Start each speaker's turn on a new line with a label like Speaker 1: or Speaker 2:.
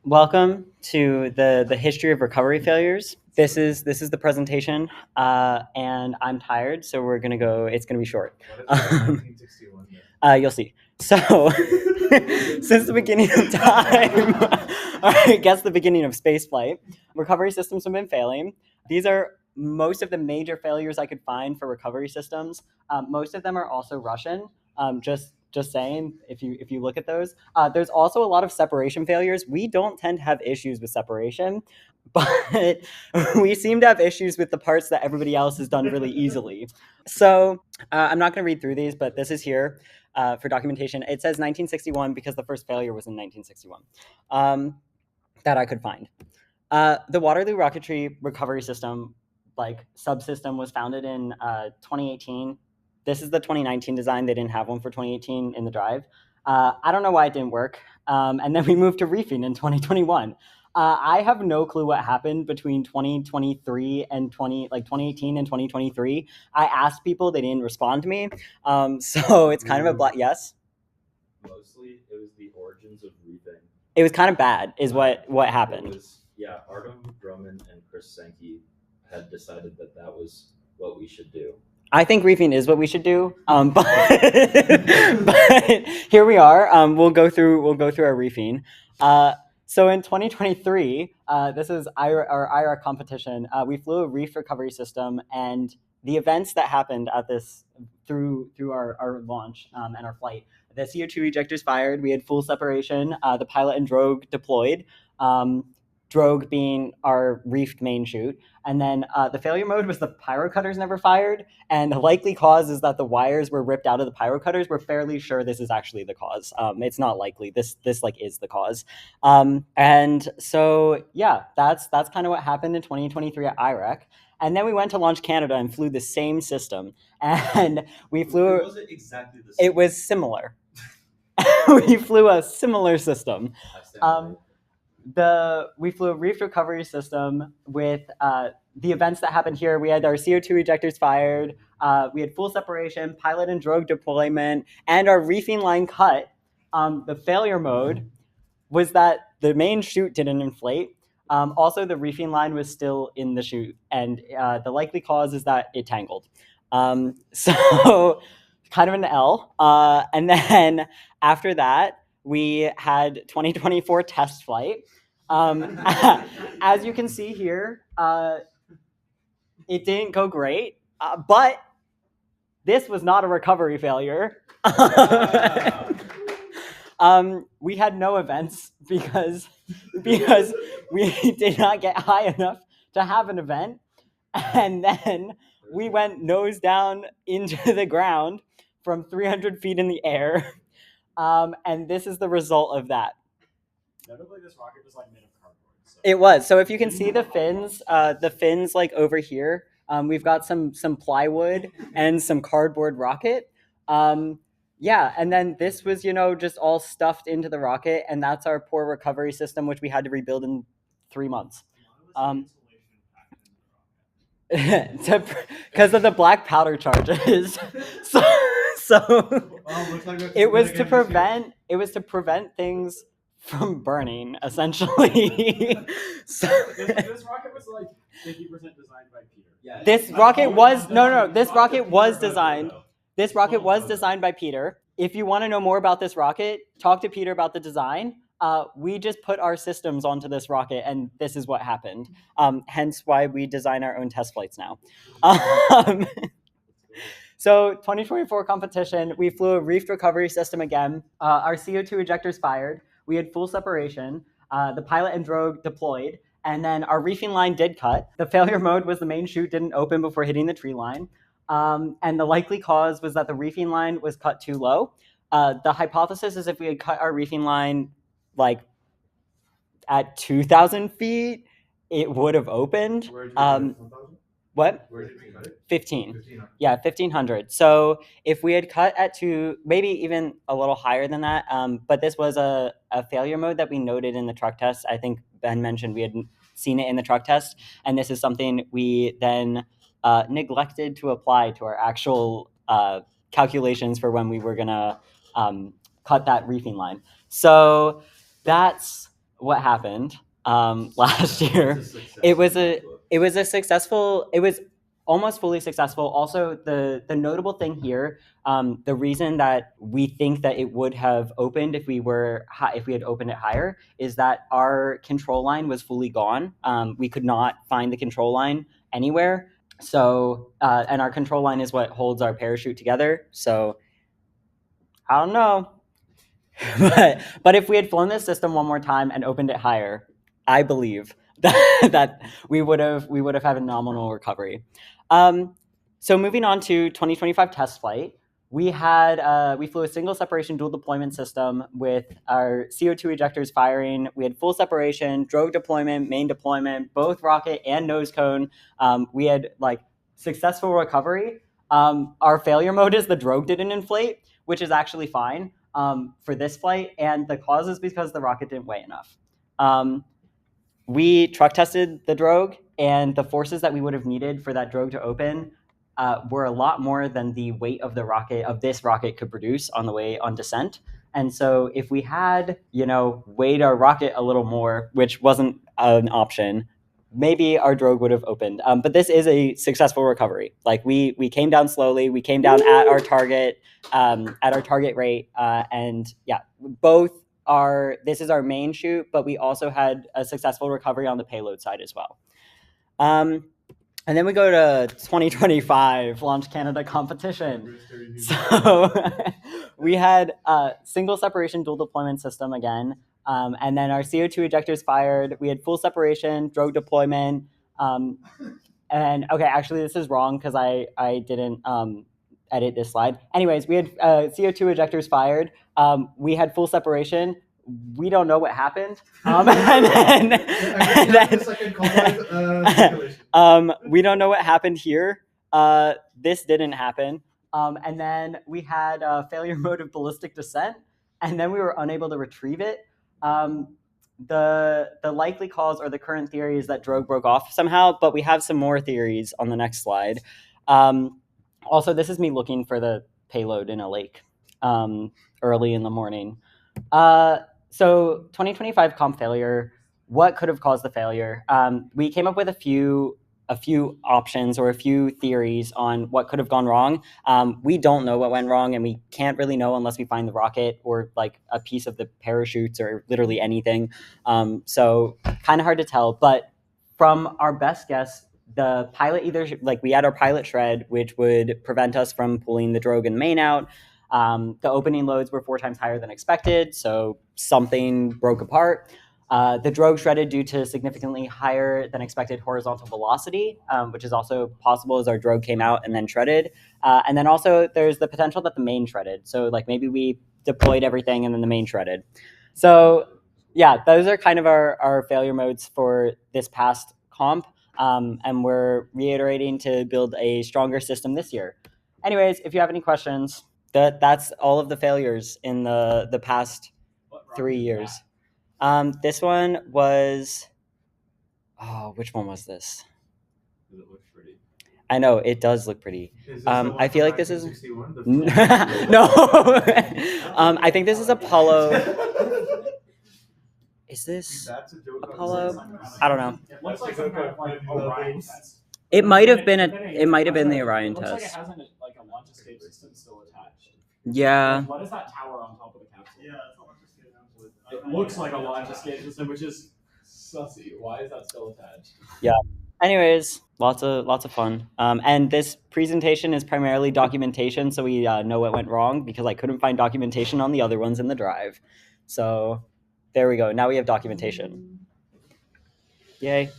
Speaker 1: Welcome to the history of recovery failures. This is the presentation, and I'm tired, so we're gonna go. It's gonna be short.
Speaker 2: What is 1961
Speaker 1: You'll see. So, since the beginning of time, or I guess the beginning of spaceflight, recovery systems have been failing. These are most of the major failures I could find for recovery systems. Most of them are also Russian. Just saying, if you look at those, there's also a lot of separation failures. We don't tend to have issues with separation, but we seem to have issues with the parts that everybody else has done really easily. So I'm not going to read through these, but this is here for documentation. It says 1961 because the first failure was in 1961 that I could find. The Waterloo Rocketry recovery system, like subsystem, was founded in 2018. This is the 2019 design. They didn't have one for 2018 in the drive. I don't know why it didn't work. And then we moved to reefing in 2021. I have no clue what happened between 2023 and 2018 and 2023. I asked people, they didn't respond to me. So it's kind of a black yes.
Speaker 2: Mostly, it was the origins of reefing.
Speaker 1: It was kind of bad, is what happened.
Speaker 2: Artem Drummond and Chris Sankey had decided that was what we should do.
Speaker 1: I think reefing is what we should do, but here we are. We'll go through our reefing. So in 2023, this is our IRA competition. We flew a reef recovery system, and the events that happened at this through our launch and our flight. The CO2 ejectors fired. We had full separation. The pilot and drogue deployed. Drogue being our reefed main chute. And then the failure mode was the pyro cutters never fired. And the likely cause is that the wires were ripped out of the pyro cutters. We're fairly sure this is actually the cause. It's not likely. This is the cause. And so, yeah, that's kind of what happened in 2023 at IREC. And then we went to Launch Canada and flew the same system. And we flew...
Speaker 2: It wasn't exactly the same.
Speaker 1: It was similar. We flew a similar system. We flew a reef recovery system with the events that happened here. We had our CO2 ejectors fired. We had full separation, pilot and drogue deployment, and our reefing line cut. The failure mode was that the main chute didn't inflate. Also, the reefing line was still in the chute, and the likely cause is that it tangled. So kind of an L. And then after that, we had 2024 test flight. As you can see here, it didn't go great, but this was not a recovery failure. We had no events because we did not get high enough to have an event, and then we went nose down into the ground from 300 feet in the air, and this is the result of that.
Speaker 2: Notably, this rocket was made of cardboard. So.
Speaker 1: It was. So if you can see the fins like over here, we've got some plywood and some cardboard rocket. Yeah, and then this was, just all stuffed into the rocket, and that's our poor recovery system, which we had to rebuild in 3 months. Because of the black powder charges. So it was to prevent things from burning, essentially.
Speaker 2: So this rocket was 50% designed by Peter.
Speaker 1: Yeah. This rocket was designed. This rocket was designed by Peter. If you want to know more about this rocket, talk to Peter about the design. We just put our systems onto this rocket, and this is what happened. Hence why we design our own test flights now. So 2024 competition, we flew a reef recovery system again. Our CO2 ejectors fired. We had full separation. The pilot and drogue deployed. And then our reefing line did cut. The failure mode was the main chute didn't open before hitting the tree line. And the likely cause was that the reefing line was cut too low. The hypothesis is if we had cut our reefing line at 2,000 feet, it would have opened. What?
Speaker 2: Where did we cut it?
Speaker 1: 15. Yeah, 1,500. So if we had cut at maybe even a little higher than that, but this was a failure mode that we noted in the truck test. I think Ben mentioned we had seen it in the truck test, and this is something we then neglected to apply to our actual calculations for when we were going to cut that reefing line. So that's what happened last year.
Speaker 2: It's a success
Speaker 1: It was
Speaker 2: in my
Speaker 1: a
Speaker 2: book.
Speaker 1: it was a successful. It was almost fully successful. Also, the notable thing here, the reason that we think that it would have opened if we had opened it higher, is that our control line was fully gone. We could not find the control line anywhere. So, and our control line is what holds our parachute together. So, I don't know. But if we had flown this system one more time and opened it higher, I believe that we would have had a nominal recovery. Um, so moving on to 2025 test flight, we flew a single separation dual deployment system with our CO2 ejectors firing. We had full separation, drogue deployment, main deployment, both rocket and nose cone. We had like successful recovery. Our failure mode is the drogue didn't inflate, which is actually fine for this flight, and the cause is because the rocket didn't weigh enough. We truck tested the drogue, and the forces that we would have needed for that drogue to open were a lot more than the weight of this rocket could produce on the way on descent. And so, if we had, weighed our rocket a little more, which wasn't an option, maybe our drogue would have opened. But this is a successful recovery. Like we came down slowly, we came down at our target rate, and yeah, both are. This is our main shoot, but we also had a successful recovery on the payload side as well. And then we go to 2025 Launch Canada competition. So we had a single separation dual deployment system again. And then our CO2 ejectors fired. We had full separation, drogue deployment. And okay, actually, this is wrong because I didn't edit this slide. Anyways, we had CO2 ejectors fired. We had full separation. We don't know what happened. We don't know what happened here. This didn't happen. And then we had a failure mode of ballistic descent, and then we were unable to retrieve it. The likely cause or the current theory is that drogue broke off somehow, but we have some more theories on the next slide. Also, this is me looking for the payload in a lake early in the morning. So 2025 comp failure, what could have caused the failure? We came up with a few options or a few theories on what could have gone wrong. We don't know what went wrong, and we can't really know unless we find the rocket or like a piece of the parachutes or literally anything. So kind of hard to tell, but from our best guess, the pilot we had our pilot shred, which would prevent us from pulling the drogue and main out. The opening loads were 4 times higher than expected, so something broke apart. The drogue shredded due to significantly higher than expected horizontal velocity, which is also possible as our drogue came out and then shredded. And then also there's the potential that the main shredded. So like maybe we deployed everything and then the main shredded. So yeah, those are kind of our failure modes for this past comp. And we're reiterating to build a stronger system this year. Anyways, if you have any questions, that's all of the failures in the past 3 years. This one was. Oh, which one was this?
Speaker 2: Does it look pretty?
Speaker 1: I know it does look pretty. I feel like this is. No. I think this is Apollo. Is this Apollo? I don't know.
Speaker 3: It looks like some kind of like Orion test.
Speaker 1: It might have been the Orion
Speaker 3: It looks like it
Speaker 1: test.
Speaker 3: has like a launch escape system still attached.
Speaker 1: Yeah.
Speaker 3: Like, what is that tower on top of the capsule? Yeah, it's a launch escape system. It looks like a launch escape system, which is sussy. Why is that still attached?
Speaker 1: Yeah. Anyways, lots of fun. And this presentation is primarily documentation, so we know what went wrong because I couldn't find documentation on the other ones in the drive. So there we go. Now we have documentation. Yay.